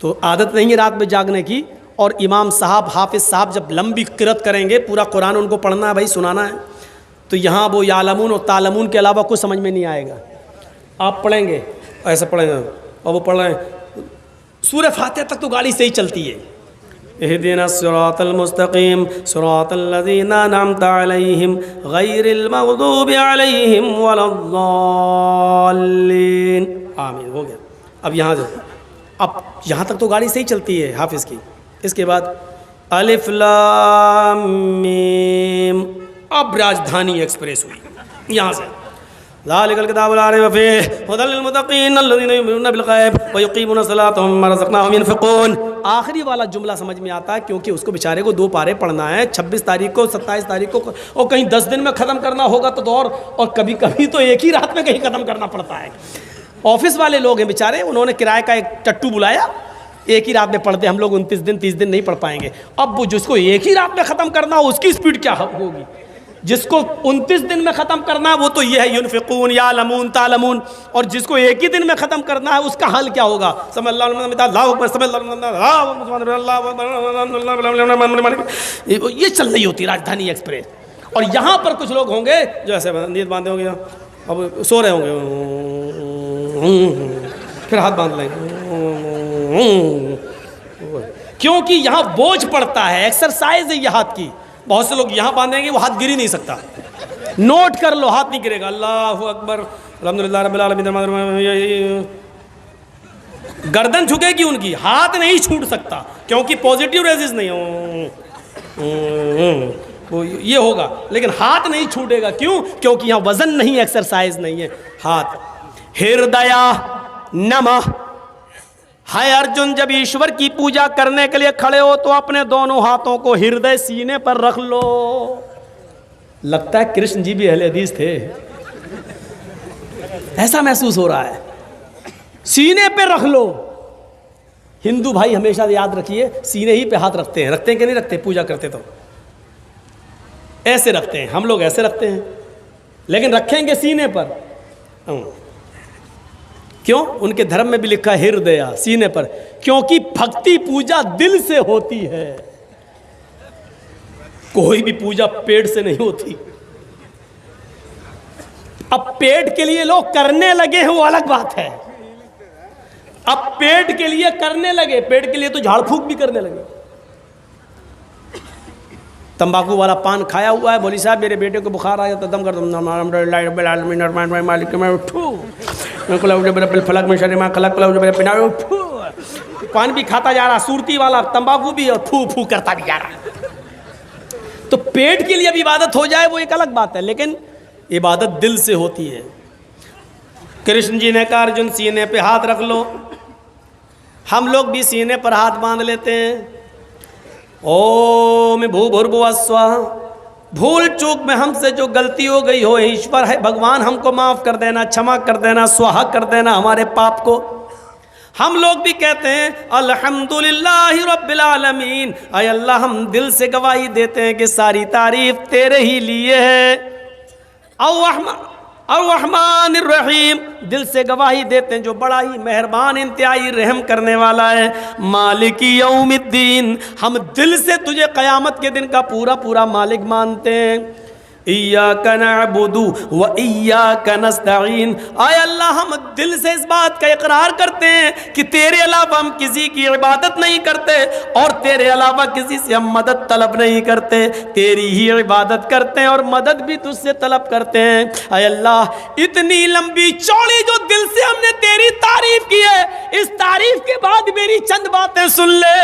तो आदत नहीं है रात में जागने की। और इमाम साहब, हाफिज़ साहब जब लंबी किरत करेंगे, पूरा कुरान उनको पढ़ना है भाई, सुनाना है, तो यहाँ वो यालमून और तालमून के अलावा कुछ समझ में नहीं आएगा। आप पढ़ेंगे, ऐसे पढ़ेंगे, और वो पढ़ रहे हैं सूरह फातिहा तक तो गाड़ी से ही चलती है। इहदिना सिरातल मुस्तकीम सिरातल लज़ीना अनअमता अलैहिम गैरिल मग़दूबि अलैहिम वलद्दाल्लीन। आमीन, हो गया। अब यहाँ से, अब यहाँ तक तो गाड़ी से ही चलती है हाफिज़ की। इसके बाद अलिफ लाम मीम, अब राजधानी एक्सप्रेस हुई यहाँ से। ज़ालिकल किताबु ला रैब फ़ीहि हुदल लिल मुत्तक़ीन अल्लज़ीना युमिनूना बिल ग़ैब व युक़ीमूना सलाता व मिम्मा रज़क़नाहुम यunफ़िक़ून। आखिरी वाला जुमला समझ में आता है क्योंकि उसको बेचारे को 2 पारे पढ़ना है, 26 तारीख को, 27 तारीख को, और कहीं 10 दिन में ख़त्म करना होगा तो और कभी कभी तो एक ही रात में कहीं ख़त्म करना पड़ता है। ऑफिस वाले लोग हैं बेचारे, उन्होंने किराए का एक टट्टू बुलाया, एक ही रात में पढ़ते, हम लोग 29 दिन 30 दिन नहीं पढ़ पाएंगे। अब वो जिसको एक ही रात में ख़त्म करना हो उसकी स्पीड क्या होगी, जिसको 29 दिन में ख़त्म करना है वो तो ये है युनफ़िक़ून यालमून तालमून, और जिसको एक ही दिन में ख़त्म करना है उसका हल क्या होगा। ये चल रही होती राजधानी एक्सप्रेस। और यहाँ पर कुछ लोग होंगे जो ऐसे नींद बांधे होंगे, अब सो रहे होंगे, फिर हाथ बांध लेंगे, क्योंकि यहाँ बोझ पड़ता है, एक्सरसाइज है ये हाथ की। बहुत से लोग यहाँ बांधेंगे, वो हाथ गिर ही नहीं सकता। नोट कर लो, हाथ नहीं गिरेगा। अल्लाहु अकबर, अल्हम्दुलिल्लाह रब्बिल आलमीन। गर्दन झुकेगी उनकी, हाथ नहीं छूट सकता क्योंकि पॉजिटिव रेजिस नहीं हो, ये होगा, लेकिन हाथ नहीं छूटेगा। क्यों? क्योंकि यहाँ वजन नहीं, एक्सरसाइज नहीं है हाथ। हृदय नमः। हाय अर्जुन, जब ईश्वर की पूजा करने के लिए खड़े हो तो अपने दोनों हाथों को हृदय सीने पर रख लो। लगता है कृष्ण जी भी अहले हदीस थे, ऐसा महसूस हो रहा है। सीने पे रख लो। हिंदू भाई हमेशा याद रखिए, सीने ही पे हाथ रखते हैं कि नहीं रखते? पूजा करते तो ऐसे रखते हैं, हम लोग ऐसे रखते हैं, लेकिन रखेंगे सीने पर। क्यों? उनके धर्म में भी लिखा है हृदय, सीने पर, क्योंकि भक्ति पूजा दिल से होती है। कोई भी पूजा पेट से नहीं होती। अब पेट के लिए लोग करने लगे हैं, वो अलग बात है। अब पेट के लिए करने लगे, पेट के लिए तो झाड़ फूक भी करने लगे। तंबाकू वाला पान खाया हुआ है, बोली साहब मेरे बेटे को बुखार आया तो दम कर पान भी खाता जा रहा, सुरती वाला तंबाकू भी, और फू फू करता भी जा रहा। तो पेट के लिए अब इबादत हो जाए वो एक अलग बात है, लेकिन इबादत दिल से होती है। कृष्ण जी ने कहा अर्जुन सीने पे हाथ रख लो। हम लोग भी सीने पर हाथ बांध लेते हैं। ओम भूर्भुवः स्वः। भूल चूक में हमसे जो गलती हो गई हो, ईश्वर है भगवान, हमको माफ़ कर देना, क्षमा कर देना, स्वाहा कर देना हमारे पाप को। हम लोग भी कहते हैं अल्हम्दुलिल्लाहि रब्बिल आलमीन। आय अल्लाह, हम दिल से गवाही देते हैं कि सारी तारीफ तेरे ही लिए है। अर्रहमानिर रहीम, दिल से गवाही देते हैं जो बड़ा ही मेहरबान इंतहाई रहम करने वाला है। मालिकी यौमिद्दीन, हम दिल से तुझे क़यामत के दिन का पूरा पूरा मालिक मानते हैं। इय्याका नअबुदु व इय्याका नस्तईन। आय अल्लाह, हम दिल से इस बात का इकरार करते हैं कि तेरे अलावा हम किसी की इबादत नहीं करते और तेरे अलावा किसी से हम मदद तलब नहीं करते। तेरी ही इबादत करते हैं और मदद भी तुझसे तलब करते हैं। आय अल्लाह, इतनी लंबी चौड़ी जो दिल से हमने तेरी तारीफ की है, इस तारीफ के बाद मेरी चंद बातें सुन ले।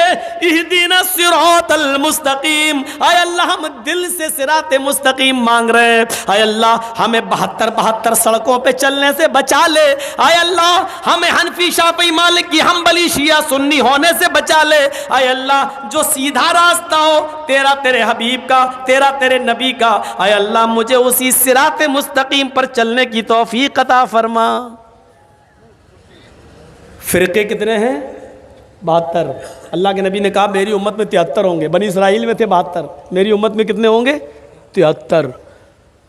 इहदिना सिरातल मुस्तकीम। आय अल्लाह, हम दिल से सिरात मुस्तकीम मांग रहे हैं। आय अल्लाह, हमें 72 सड़कों पे चलने से बचा ले। आय अल्लाह, हमें हनफी शाफी मालिकी हम्बली शिया सुन्नी होने से बचा ले। आय अल्लाह, जो सीधा रास्ता हो तेरा, तेरे हबीब का, तेरा तेरे नबी का, आय अल्लाह मुझे उसी सिरात मुस्तकीम पर चलने की तौफीक अता फरमा। फिरके कितने हैं? 72। अल्लाह के नबी ने कहा मेरी उम्मत में 73 होंगे। बनी इसराइल में थे 72, मेरी उम्मत में कितने होंगे? 73।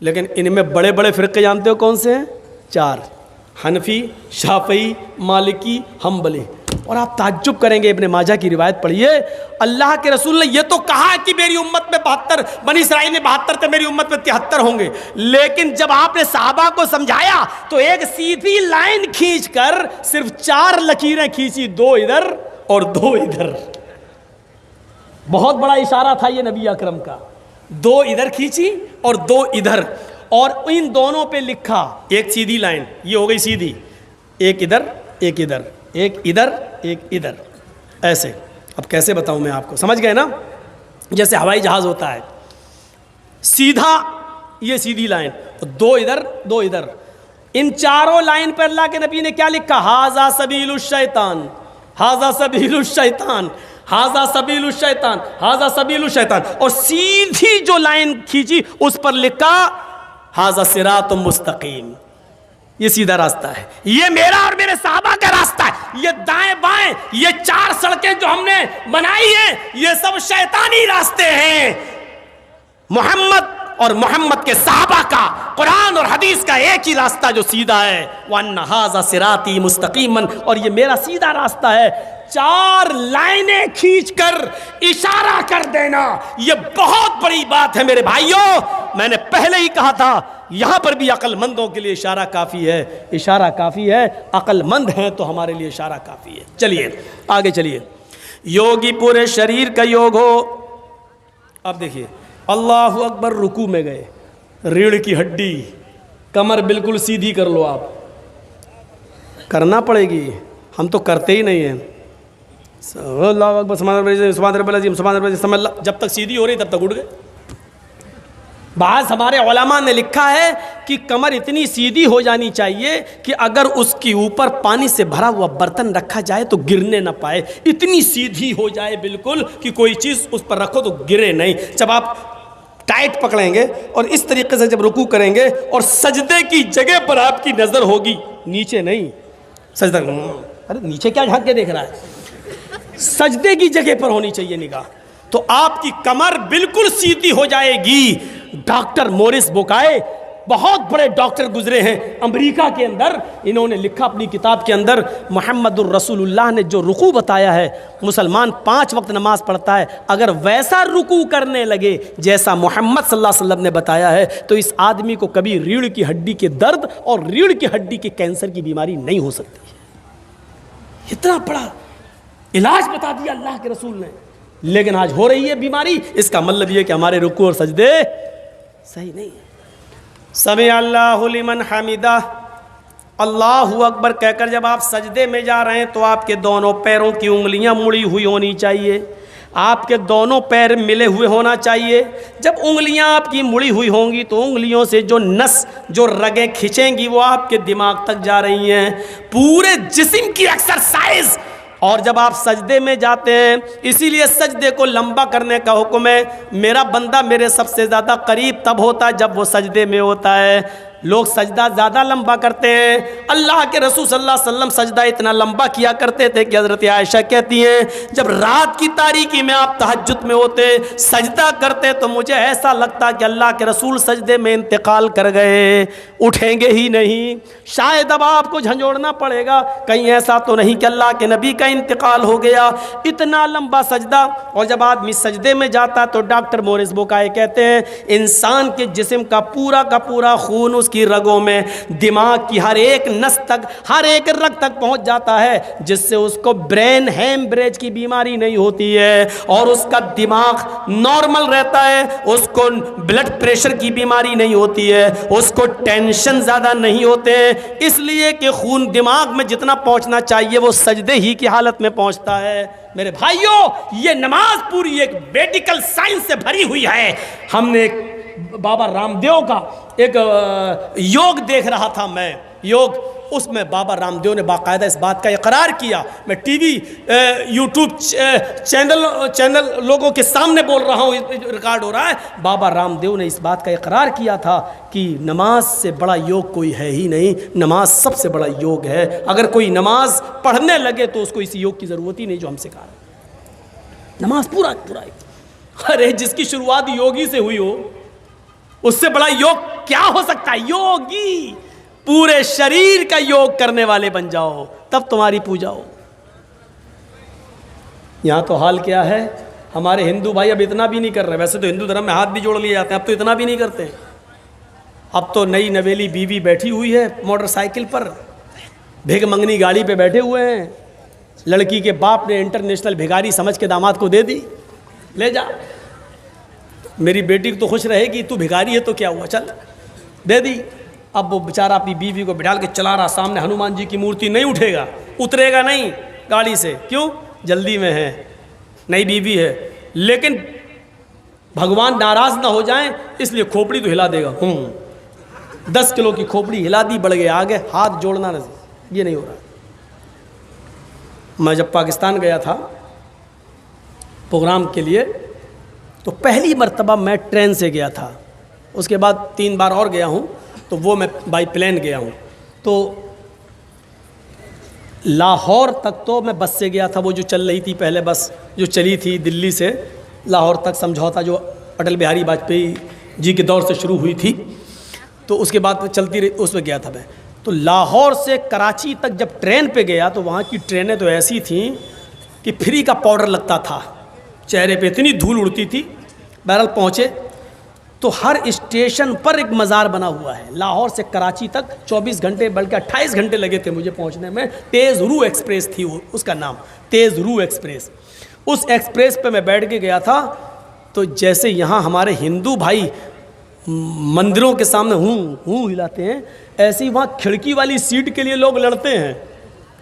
लेकिन इनमें बड़े बड़े फ़िरक़े जानते हो कौन से हैं? 4, हनफी, शाफ़ई, मालिकी, हम्बली। और आप ताज्जुब करेंगे, इब्ने माजा की रिवायत पढ़िए, अल्लाह के रसूल ने ये तो कहा कि मेरी उम्मत में 72, बनी इसराइल में 72 थे, मेरी उम्मत में 73 होंगे, लेकिन जब आपने सहाबा को समझाया तो एक सीधी लाइन खींचकर सिर्फ 4 लकीरें खींची, 2 इधर और 2 इधर। बहुत बड़ा इशारा था ये नबी अकरम का। 2 इधर खींची और 2 इधर, और इन दोनों पे लिखा एक सीधी लाइन, ये हो गई सीधी, एक इधर एक इधर, एक इधर एक इधर, ऐसे। अब कैसे बताऊं मैं आपको, समझ गए ना? जैसे हवाई जहाज होता है, सीधा ये सीधी लाइन, 2 इधर 2 इधर। इन चारों लाइन पर अल्लाह के नबी ने क्या लिखा? हाजा सबीलुश शैतान, हाजा सबीलुश शैतान, हाजा सबीलुश शैतान, हाजा सबीलुश शैतान। और सीधी जो लाइन खींची उस पर लिखा हाजा सिरातुम मुस्तकीम, ये सीधा रास्ता है, ये मेरा और मेरे साहबा का रास्ता है। ये दाएं बाएं, ये 4 सड़कें जो हमने बनाई हैं, ये सब शैतानी रास्ते हैं। मोहम्मद और मोहम्मद के साहबा का, कुरान और हदीस का एक ही रास्ता जो सीधा है, वन्ना हाजा सिराती मुस्तकीमन, और ये मेरा सीधा रास्ता है। 4 लाइनें खींचकर इशारा कर देना, ये बहुत बड़ी बात है मेरे भाइयों। मैंने पहले ही कहा था, यहां पर भी अक्लमंदों के लिए इशारा काफी है, इशारा काफी है। अक्लमंद हैं तो हमारे लिए इशारा काफी है। चलिए आगे चलिए। योगी पूरे शरीर का योग हो। अब देखिए, अल्लाहु अकबर, रुकू में गए, रीढ़ की हड्डी, कमर बिल्कुल सीधी कर लो। आप करना पड़ेगी, हम तो करते ही नहीं हैं। अल्लाहु अकबर, सुभान रब्बिल अज़ीम, सुभान रब्बिल अज़ीम, जब तक सीधी हो रही तब तक उठ गए। बाज़ हमारे उलमा ने लिखा है कि कमर इतनी सीधी हो जानी चाहिए कि अगर उसके ऊपर पानी से भरा हुआ बर्तन रखा जाए तो गिरने ना पाए, इतनी सीधी हो जाए बिल्कुल कि कोई चीज़ उस पर रखो तो गिरे नहीं। जब आप टाइट पकड़ेंगे और इस तरीके से जब रुकू करेंगे और सजदे की जगह पर आपकी नज़र होगी, नीचे नहीं, सजदा, अरे नीचे क्या झांक के देख रहा है, सजदे की जगह पर होनी चाहिए निगाह, तो आपकी कमर बिल्कुल सीधी हो जाएगी। डॉक्टर मोरिस बुकाए, बहुत बड़े डॉक्टर गुजरे हैं अमेरिका के अंदर, इन्होंने लिखा अपनी किताब के अंदर, मुहम्मदुर रसूलुल्लाह ने जो रुकू बताया है, मुसलमान 5 वक्त नमाज पढ़ता है, अगर वैसा रुकू करने लगे जैसा मोहम्मद सल्लल्लाहु अलैहि वसल्लम ने बताया है, तो इस आदमी को कभी रीढ़ की हड्डी के दर्द और रीढ़ की हड्डी के कैंसर की बीमारी नहीं हो सकती है। इतना बड़ा इलाज बता दिया अल्लाह के रसूल ने, लेकिन आज हो रही है बीमारी। इसका मतलब यह कि हमारे रुकू और सजदे सही नहीं है। समी अल्लाहु लिमन हमिदा, अल्लाहु अकबर कहकर जब आप सजदे में जा रहे हैं तो आपके दोनों पैरों की उंगलियां मुड़ी हुई होनी चाहिए, आपके दोनों पैर मिले हुए होना चाहिए। जब उंगलियां आपकी मुड़ी हुई होंगी तो उंगलियों से जो नस, जो रगें खिंचेंगी वो आपके दिमाग तक जा रही हैं, पूरे जिस्म की एक्सरसाइज। और जब आप सजदे में जाते हैं, इसीलिए सजदे को लंबा करने का हुक्म है। मेरा बंदा मेरे सबसे ज़्यादा करीब तब होता है जब वो सजदे में होता है। लोग सजदा ज़्यादा लंबा करते हैं। अल्लाह के रसूल सल्लल्लाहु अलैहि वसल्लम सजदा इतना लंबा किया करते थे कि हज़रत आयशा कहती हैं, जब रात की तारीकी में आप तहज्जुद में होते, सजदा करते, तो मुझे ऐसा लगता कि अल्लाह के रसूल सजदे में इंतकाल कर गए, उठेंगे ही नहीं। शायद अब आपको झंझोड़ना पड़ेगा, कहीं ऐसा तो नहीं कि अल्लाह के नबी का इंतकाल हो गया। इतना लंबा सजदा। और जब आदमी सजदे में जाता तो डॉक्टर मोरिस बुकाए कहते हैं, इंसान के जिस्म का पूरा खून उसकी रगों में, दिमाग की हर एक नस तक, हर एक रग तक पहुंच जाता है, जिससे उसको ब्रेन हेमरेज की बीमारी नहीं होती है और उसका दिमाग नॉर्मल रहता है, उसको ब्लड प्रेशर की बीमारी नहीं होती है, उसको टेंशन ज़्यादा नहीं होते, इसलिए कि खून दिमाग में जितना पहुंचना चाहिए वो सजदे ही की हालत में पहुंचता है। मेरे भाइयों, ये नमाज पूरी एक मेडिकल साइंस से भरी हुई है। हमने बाबा रामदेव का एक योग देख रहा था मैं, योग, उसमें बाबा रामदेव ने बाकायदा इस बात का इकरार किया। मैं टीवी यूट्यूब चैनल लोगों के सामने बोल रहा हूँ, रिकॉर्ड हो रहा है। बाबा रामदेव ने इस बात का इकरार किया था कि नमाज से बड़ा योग कोई है ही नहीं, नमाज सबसे बड़ा योग है। अगर कोई नमाज पढ़ने लगे तो उसको इस योग की ज़रूरत ही नहीं जो हम सिखा रहे। नमाज पूरा अरे जिसकी शुरुआत योगी से हुई हो, उससे बड़ा योग क्या हो सकता है? योगी, पूरे शरीर का योग करने वाले बन जाओ, तब तुम्हारी पूजा हो। यहाँ तो हाल क्या है, हमारे हिंदू भाई अब इतना भी नहीं कर रहे। वैसे तो हिंदू धर्म में हाथ भी जोड़ लिए जाते हैं, अब तो इतना भी नहीं करते। अब तो नई नवेली बीवी बैठी हुई है मोटरसाइकिल पर, भिग मंगनी गाड़ी पे बैठे हुए हैं, लड़की के बाप ने इंटरनेशनल भिखारी समझ के दामाद को दे दी, ले जा, मेरी बेटी तो खुश रहेगी, तू भिखारी है तो क्या हुआ, चल दे दी। अब वो बेचारा अपनी बीवी को बिठाल के चला रहा, सामने हनुमान जी की मूर्ति, नहीं उठेगा, उतरेगा नहीं गाड़ी से, क्यों, जल्दी में है, नई बीवी है। लेकिन भगवान नाराज ना हो जाएं इसलिए खोपड़ी तो हिला देगा। 10 किलो की खोपड़ी हिला दी, बढ़ गए आगे, हाथ जोड़ना नहीं, ये नहीं हो रहा। मैं जब पाकिस्तान गया था प्रोग्राम के लिए, तो पहली मर्तबा मैं ट्रेन से गया था, उसके बाद 3 बार और गया हूँ, तो वो मैं बाई प्लेन गया हूँ। तो लाहौर तक तो मैं बस से गया था, वो जो चल रही थी पहले बस जो चली थी दिल्ली से लाहौर तक, समझौता जो अटल बिहारी वाजपेयी जी के दौर से शुरू हुई थी, तो उसके बाद चलती रही, उसमें गया था मैं। तो लाहौर से कराची तक जब ट्रेन पे गया तो वहाँ की ट्रेनें तो ऐसी थीं कि फ्री का पाउडर लगता था चेहरे पे, इतनी धूल उड़ती थी। बहरहाल पहुँचे तो हर स्टेशन पर एक मज़ार बना हुआ है। लाहौर से कराची तक 24 घंटे बल्कि 28 घंटे लगे थे मुझे पहुंचने में। तेज़ रू एक्सप्रेस थी वो, उसका नाम तेज़ रू एक्सप्रेस। उस एक्सप्रेस पे मैं बैठ के गया था, तो जैसे यहाँ हमारे हिंदू भाई मंदिरों के सामने हूँ हिलाते हैं, ऐसे ही वहाँ खिड़की वाली सीट के लिए लोग लड़ते हैं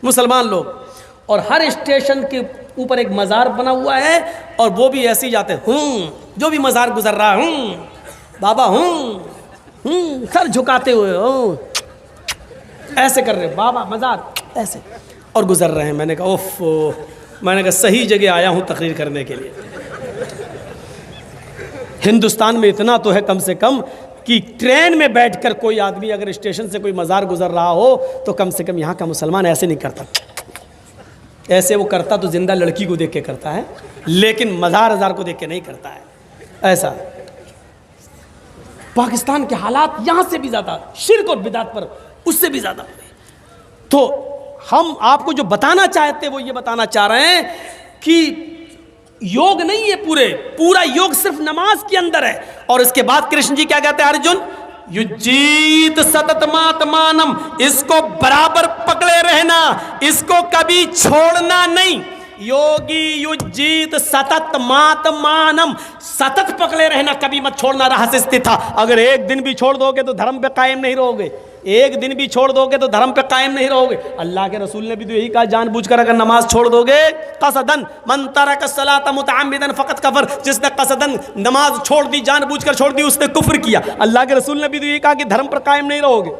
मुसलमान लोग। और हर स्टेशन के ऊपर एक मज़ार बना हुआ है, और वो भी ऐसे ही जाते हैं, जो भी मज़ार गुजर रहा है, बाबा सर झुकाते हुए ऐसे कर रहे, बाबा मज़ार ऐसे, और गुजर रहे हैं। मैंने कहा ओफ, मैंने कहा सही जगह आया हूँ तकरीर करने के लिए। हिंदुस्तान में इतना तो है कम से कम कि ट्रेन में बैठकर कोई आदमी अगर स्टेशन से कोई मज़ार गुजर रहा हो तो कम से कम यहाँ का मुसलमान ऐसे नहीं करता। ऐसे वो करता तो जिंदा लड़की को देख के करता है, लेकिन मज़ार को देख के नहीं करता है। ऐसा पाकिस्तान के हालात यहाँ से भी ज़्यादा शिर्क और बिदात पर, उससे भी ज़्यादा। तो हम आपको जो बताना चाहते हैं वो ये बताना चाह रहे हैं कि योग नहीं है, पूरा योग सिर्फ नमाज के अंदर है। और इसके बाद कृष्ण जी क्या कहते हैं, अर्जुन युजीत सततमात्मानम, इसको बराबर पकड़े रहना, इसको कभी छोड़ना नहीं। योगी युजीत सततमात्मानम, सतत पकड़े रहना, कभी मत छोड़ना, रहस्य स्थित था। अगर एक दिन भी छोड़ दोगे तो धर्म पे कायम नहीं रहोगे, एक दिन भी छोड़ दोगे तो धर्म पे कायम नहीं रहोगे। अल्लाह के रसूल ने भी तो यही कहा, जानबूझकर अगर नमाज छोड़ दोगे, कसदन मन तरक सलात मुतअम्मिदन फकत कफर, जिसने कसदन नमाज छोड़ दी, जानबूझकर छोड़ दी, उसने कुफ्र किया। अल्लाह के रसूल ने भी तो यही कहा कि धर्म पर कायम नहीं रहोगे।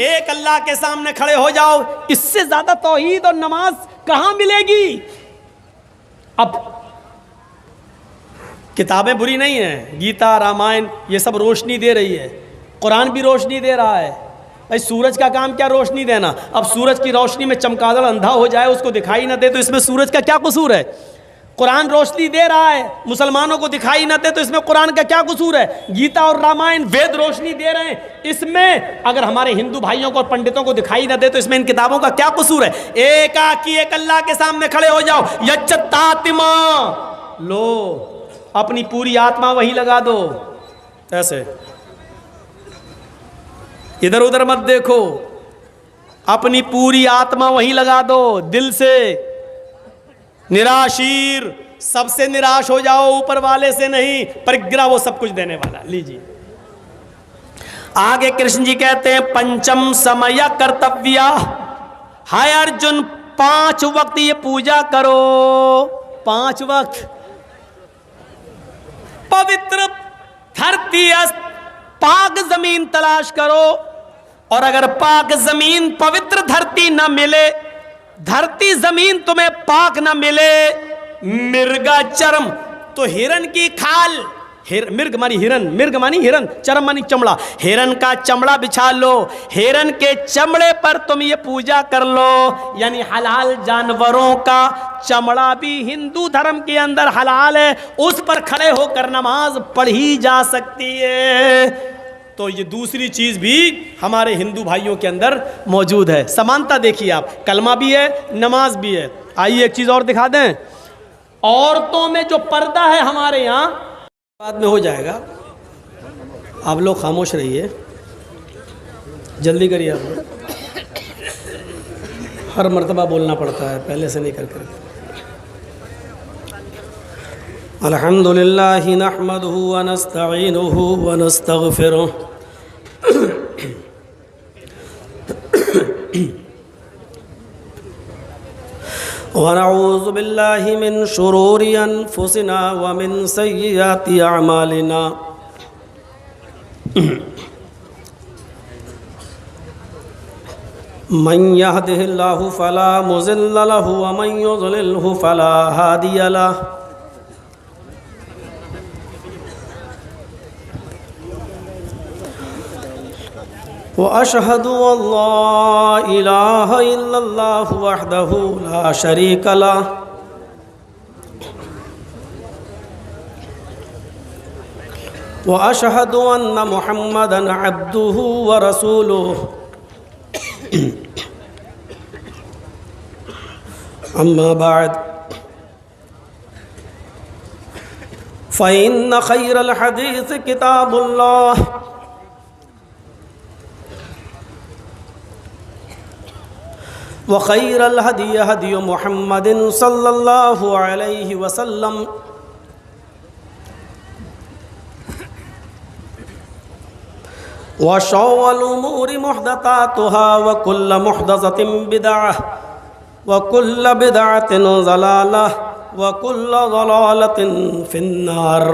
एक अल्लाह के सामने खड़े हो जाओ, इससे ज्यादा तौहीद और नमाज कहां मिलेगी। अब किताबें बुरी नहीं हैं, गीता रामायण ये सब रोशनी दे रही है, कुरान भी रोशनी दे रहा है। भाई सूरज का काम क्या रोशनी देना, अब सूरज की रोशनी में चमगादड़ अंधा हो जाए, उसको दिखाई ना दे, तो इसमें सूरज का क्या कसूर है। कुरान रोशनी दे रहा है, मुसलमानों को दिखाई ना दे, तो इसमें कुरान का क्या कसूर है। गीता और रामायण वेद रोशनी दे रहे हैं, इसमें अगर हमारे हिंदू भाइयों को और पंडितों को दिखाई ना दे तो इसमें इन किताबों का क्या कसूर है। एक अल्लाह के सामने खड़े हो जाओ, यच्चतातिमा लो, अपनी पूरी आत्मा वही लगा दो, ऐसे इधर उधर मत देखो, अपनी पूरी आत्मा वही लगा दो, दिल से निराशीर, सबसे निराश हो जाओ, ऊपर वाले से नहीं, परिग्रह वो सब कुछ देने वाला। लीजिए आगे कृष्ण जी कहते हैं, पंचम समय कर्तव्य, हाय अर्जुन 5 वक्त ये पूजा करो, 5 वक्त। पवित्र धरती पाक जमीन तलाश करो, और अगर पाक जमीन पवित्र धरती न मिले, धरती जमीन तुम्हें पाक न मिले, मिर्गा चर्म, तो हिरन की खाल, मिर्ग मानी हिरन, मिर्ग मानी हिरन, चर्म मानी चमड़ा, हिरन का चमड़ा बिछा लो, हिरन के चमड़े पर तुम ये पूजा कर लो। यानी हलाल जानवरों का चमड़ा भी हिंदू धर्म के अंदर हलाल है, उस पर खड़े होकर नमाज पढ़ी जा सकती है। तो ये दूसरी चीज़ भी हमारे हिंदू भाइयों के अंदर मौजूद है। समानता देखिए आप, कलमा भी है, नमाज भी है। आइए एक चीज़ और दिखा दें, औरतों में जो पर्दा है हमारे यहाँ, बाद में हो जाएगा, आप लोग खामोश रहिए, जल्दी करिए। आप लोग हर मर्तबा बोलना पड़ता है, पहले से नहीं कर अल्हम्दुलिल्लाहि नहमदुहु व नस्तईनुहु व नस्तगफिरुह व नऊज़ु बिल्लाहि मिन शुरूरि अनफुसिना व मिन सय्यिआति अअमालिना। मन यहदिहिल्लाहु फला मुज़िल्ल लहु व मन युज़लिल्हु फला हादिय लहु। व अशहदु अल्ला इलाहा इल्लल्लाहु वहदहु ला शरीक लहु व अशहदु अन्न मुहम्मदन अब्दुहु व रसूलुहु। अम्मा बाद फ़इन्न खैरल हदीस किताबुल्लाह व खैरल हदी हदी मुहम्मदिन सल्लल्लाहु अलैहि वसल्लम व शर्रुल उमूरि मुहदसातुहा व कुल्लु मुहदसतिन बिदअह व कुल्लु बिदअतिन ज़लालह व कुल्लु ज़लालतिन फिन्नार।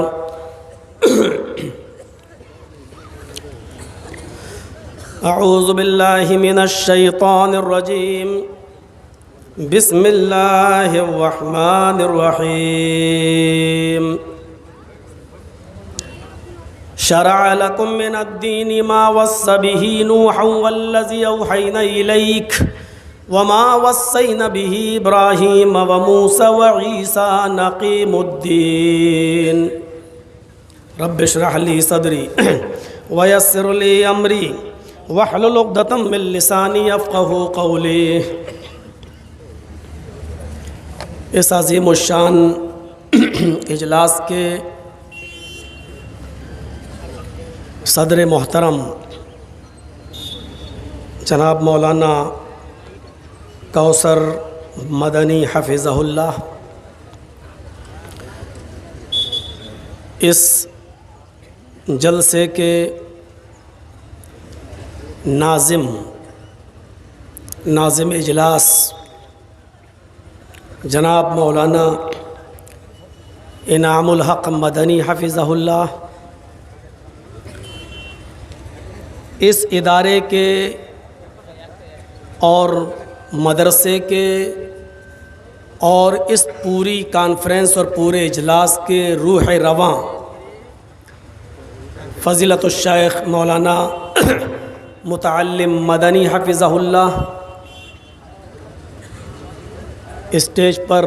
अऊज़ु बिल्लाहि मिनश शैतानिर रजीम। बिस्मिल्लाहिर रहमानिर रहीम। शरअ लकुम मिनद्दीनि मा वस्सा बिही नूहन वल्लज़ी औहैना इलैक वमा वस्सैना बिही इब्राहीम व मूसा व ईसा नक़ीमुद्दीन। रब्बि इश्रह ली सदरी व यस्सिर ली अमरी वहलुल उक़दतम मिन लिसानी यफ़क़हू क़ौली। इस अज़ीमुश्शान इजलास के सदर मोहतरम जनाब मौलाना कौसर मदनी हफ़िज़हुल्लाह, इस जलसे के नाज़िम इजलास जनाब मौलाना इनामुल हक़ मदनी हफ़िज़हुल्लाह, इस इदारे के और मदरसे के और इस पूरी कॉन्फ्रेंस और पूरे इजलास के रूह रवां फ़ज़ीलतुश शेख मौलाना मुतअल्लिम मदनी हफ़िज़हुल्लाह स्टेज पर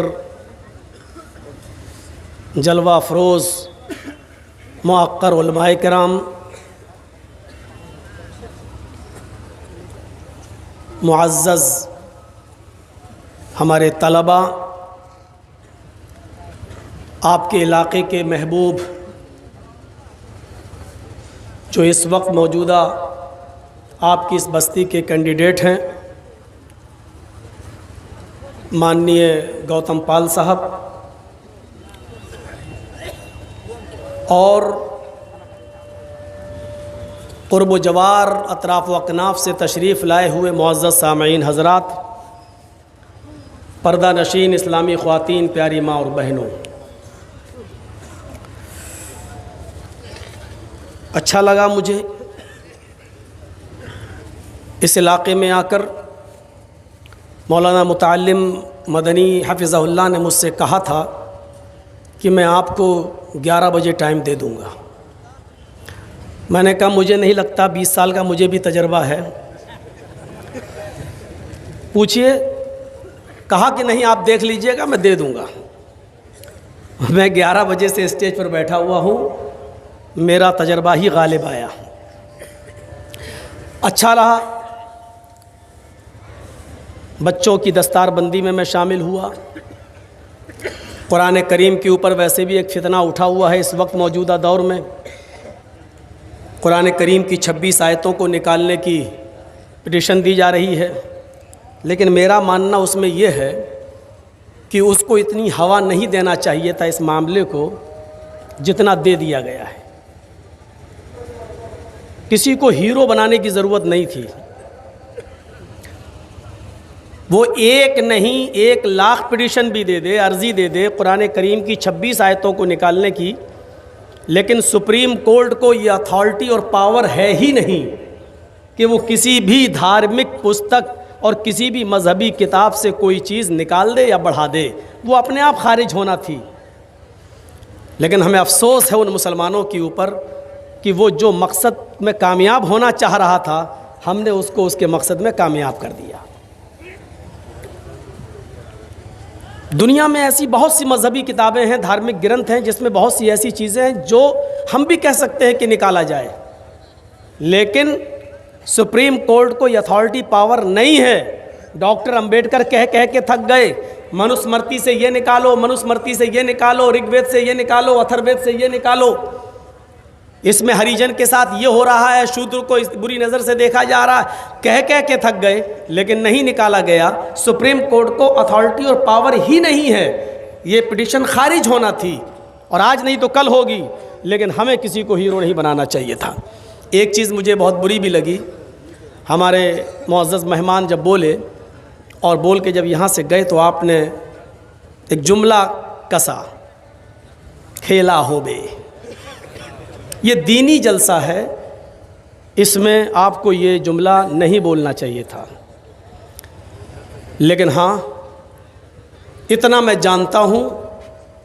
जलवा अफरोज़ मुअक्कर उलमाए किराम, मुअज़्ज़ज़ हमारे तलबा, आपके इलाक़े के महबूब जो इस वक्त मौजूदा आपकी इस बस्ती के कैंडिडेट हैं, माननीय गौतम पाल साहब, और क़ुर्ब जवार अतराफ़ व अकनाफ़ से तशरीफ़ लाए हुए मुअज़्ज़ज़ सामईन हज़रात, पर्दा नशीन इस्लामी ख़वातीन, प्यारी माँ और बहनों, अच्छा लगा मुझे इस इलाक़े में आकर। मौलाना मुतअल्लिम मदनी हफ़िज़हुल्लाह ने मुझसे कहा था कि मैं आपको 11 बजे टाइम दे दूँगा। मैंने कहा मुझे नहीं लगता, 20 साल का मुझे भी तजर्बा है, पूछिए। कहा कि नहीं आप देख लीजिएगा, मैं दे दूँगा। मैं 11 बजे से स्टेज पर बैठा हुआ हूँ, मेरा तजर्बा ही गालिब आया। अच्छा रहा, बच्चों की दस्तारबंदी में मैं शामिल हुआ। कुरान करीम के ऊपर वैसे भी एक फितना उठा हुआ है इस वक्त मौजूदा दौर में। कुरान करीम की 26 आयतों को निकालने की पिटीशन दी जा रही है, लेकिन मेरा मानना उसमें यह है कि उसको इतनी हवा नहीं देना चाहिए था इस मामले को जितना दे दिया गया है। किसी को हीरो बनाने की ज़रूरत नहीं थी। वो एक नहीं 1,00,000 पिटीशन भी दे दे, अर्ज़ी दे दे कुरान करीम की 26 आयतों को निकालने की, लेकिन सुप्रीम कोर्ट को ये अथॉरिटी और पावर है ही नहीं कि वो किसी भी धार्मिक पुस्तक और किसी भी मजहबी किताब से कोई चीज़ निकाल दे या बढ़ा दे। वो अपने आप खारिज होना थी। लेकिन हमें अफसोस है उन मुसलमानों के ऊपर कि वो जो मकसद में कामयाब होना चाह रहा था, हमने उसको उसके मकसद में कामयाब कर दिया। दुनिया में ऐसी बहुत सी मजहबी किताबें हैं, धार्मिक ग्रंथ हैं, जिसमें बहुत सी ऐसी चीज़ें हैं जो हम भी कह सकते हैं कि निकाला जाए, लेकिन सुप्रीम कोर्ट को ये अथॉरिटी पावर नहीं है। डॉक्टर अंबेडकर कह कह के थक गए, मनुस्मृति से ये निकालो, मनुस्मृति से ये निकालो, ऋग्वेद से ये निकालो, अथर्ववेद से ये निकालो। इसमें हरिजन के साथ ये हो रहा है, शूद्र को इस बुरी नज़र से देखा जा रहा है, कह कह के थक गए, लेकिन नहीं निकाला गया। सुप्रीम कोर्ट को अथॉरिटी और पावर ही नहीं है। ये पिटीशन खारिज होना थी और आज नहीं तो कल होगी, लेकिन हमें किसी को हीरो नहीं बनाना चाहिए था। एक चीज़ मुझे बहुत बुरी भी लगी, हमारे मुअज़्ज़ज़ मेहमान जब बोले और बोल के जब यहाँ से गए तो आपने एक जुमला कसा, खेला हो बे। ये दीनी जलसा है, इसमें आपको ये जुमला नहीं बोलना चाहिए था। लेकिन हाँ, इतना मैं जानता हूँ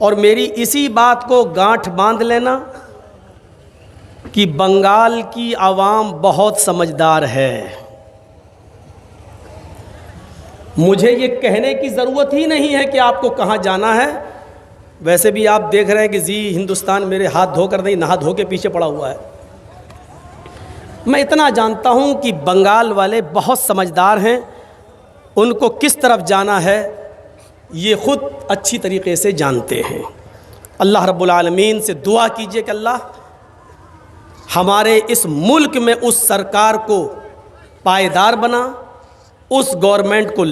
और मेरी इसी बात को गांठ बांध लेना कि बंगाल की आवाम बहुत समझदार है। मुझे ये कहने की ज़रूरत ही नहीं है कि आपको कहाँ जाना है। वैसे भी आप देख रहे हैं कि जी हिंदुस्तान मेरे हाथ धोकर नहीं, नहा धो के पीछे पड़ा हुआ है। मैं इतना जानता हूँ कि बंगाल वाले बहुत समझदार हैं, उनको किस तरफ जाना है ये ख़ुद अच्छी तरीक़े से जानते हैं। अल्लाह रब्बुल आलमीन से दुआ कीजिए कि अल्लाह हमारे इस मुल्क में उस सरकार को पायदार बना, उस गवर्नमेंट को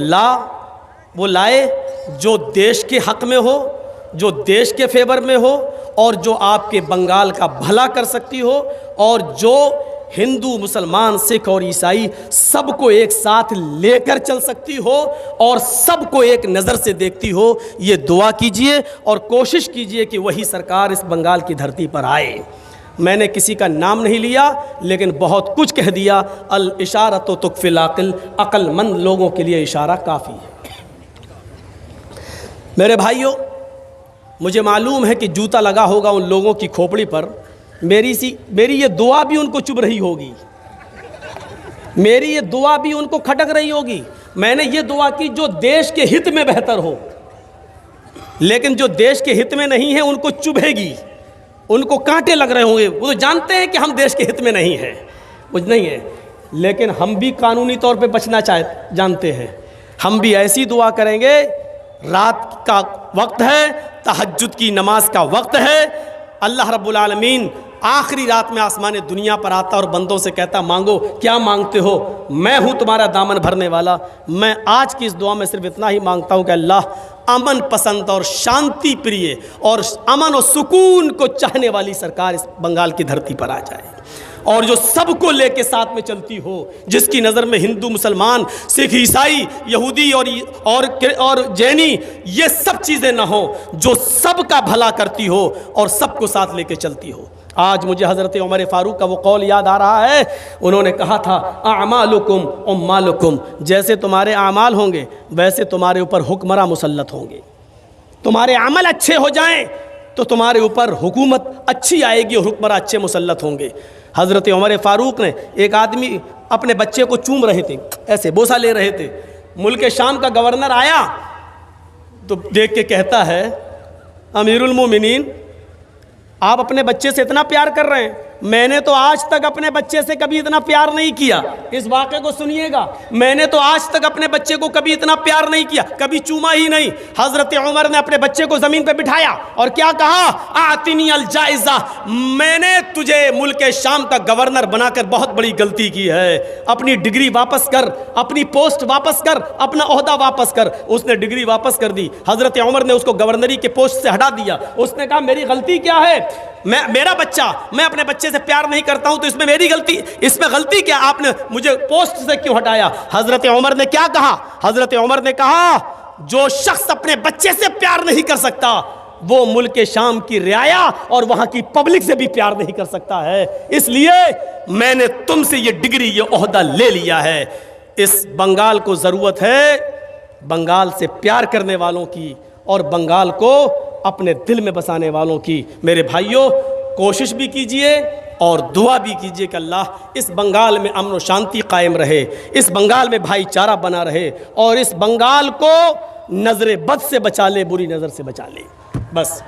वो लाए जो देश के हक़ में हो, जो देश के फेवर में हो और जो आपके बंगाल का भला कर सकती हो, और जो हिंदू, मुसलमान, सिख और ईसाई सबको एक साथ लेकर चल सकती हो और सबको एक नज़र से देखती हो। ये दुआ कीजिए और कोशिश कीजिए कि वही सरकार इस बंगाल की धरती पर आए। मैंने किसी का नाम नहीं लिया, लेकिन बहुत कुछ कह दिया। अल इशारत तुकफिल अक़ल, अक्लमंद लोगों के लिए इशारा काफ़ी है। मेरे भाइयों, मुझे मालूम है कि जूता लगा होगा उन लोगों की खोपड़ी पर। मेरी ये दुआ भी उनको चुभ रही होगी, मेरी ये दुआ भी उनको खटक रही होगी। मैंने ये दुआ की जो देश के हित में बेहतर हो, लेकिन जो देश के हित में नहीं है उनको चुभेगी, उनको कांटे लग रहे होंगे। वो तो जानते हैं कि हम देश के हित में नहीं हैं, कुछ नहीं है, लेकिन हम भी कानूनी तौर पे बचना जानते हैं। हम भी ऐसी दुआ करेंगे। रात का वक्त है, तहज्जुद की नमाज का वक्त है। अल्लाह रब्बुल आलमीन आखिरी रात में आसमान दुनिया पर आता और बंदों से कहता, मांगो, क्या मांगते हो, मैं हूँ तुम्हारा दामन भरने वाला। मैं आज की इस दुआ में सिर्फ इतना ही मांगता हूँ कि अल्लाह अमन पसंद और शांति प्रिय और अमन और सुकून को चाहने वाली सरकार इस बंगाल की धरती पर आ जाए, और जो सबको लेके साथ में चलती हो, जिसकी नज़र में हिंदू, मुसलमान, सिख, ईसाई, यहूदी और जैनी ये सब चीज़ें ना हो, जो सबका भला करती हो और सबको साथ लेके चलती हो। आज मुझे हज़रत उमर फ़ारूक का वो कौल याद आ रहा है। उन्होंने कहा था, अमालुकुम उम्मालुकुम, जैसे तुम्हारे आमाल होंगे वैसे तुम्हारे ऊपर हुक्मरां मुसल्लत होंगे। तुम्हारे अमल अच्छे हो जाएं तो तुम्हारे ऊपर हुकूमत अच्छी आएगी और हुक्मरां अच्छे मुसल्लत होंगे। हज़रत उमर फ़ारूक ने, एक आदमी अपने बच्चे को चूम रहे थे, ऐसे बोसा ले रहे थे, मुल्क शाम का गवर्नर आया तो देख के कहता है, अमीरुल मोमिनीन, आप अपने बच्चे से इतना प्यार कर रहे हैं, मैंने तो आज तक अपने बच्चे से कभी इतना प्यार नहीं किया। इस वाक़े को सुनिएगा, मैंने तो आज तक अपने बच्चे को कभी इतना प्यार नहीं किया, कभी चूमा ही नहीं। हज़रत उमर ने अपने बच्चे को ज़मीन पे बिठाया और क्या कहा, आतिनी अल जाइज़ा, मैंने तुझे मुल्क शाम का गवर्नर बनाकर बहुत बड़ी गलती की है, अपनी डिग्री वापस कर, अपनी पोस्ट वापस कर, अपना ओहदा वापस कर। उसने डिग्री वापस कर दी। हज़रत उमर ने उसको गवर्नरी के पोस्ट से हटा दिया। उसने कहा मेरी गलती क्या है, मेरा बच्चा, मैं अपने बच्चे से प्यार नहीं करता हूं तो इसमें मेरी गलती, इसमें गलती क्या, आपने मुझे पोस्ट से क्यों हटाया? हज़रत उमर ने क्या कहा? हज़रत उमर ने कहा जो शख्स अपने बच्चे से प्यार नहीं कर सकता वो मुल्क शाम की रियाया और वहां की पब्लिक से भी प्यार नहीं कर सकता है। इसलिए मैंने तुमसे ये डिग्री, ये ओहदा ले लिया है। इस बंगाल को ज़रूरत है बंगाल से प्यार करने वालों की और बंगाल को अपने दिल में बसाने वालों की। मेरे भाइयों, कोशिश भी कीजिए और दुआ भी कीजिए कि अल्लाह इस बंगाल में अमन व शांति कायम रहे, इस बंगाल में भाईचारा बना रहे और इस बंगाल को नज़र बद से बचा ले, बुरी नज़र से बचा ले। बस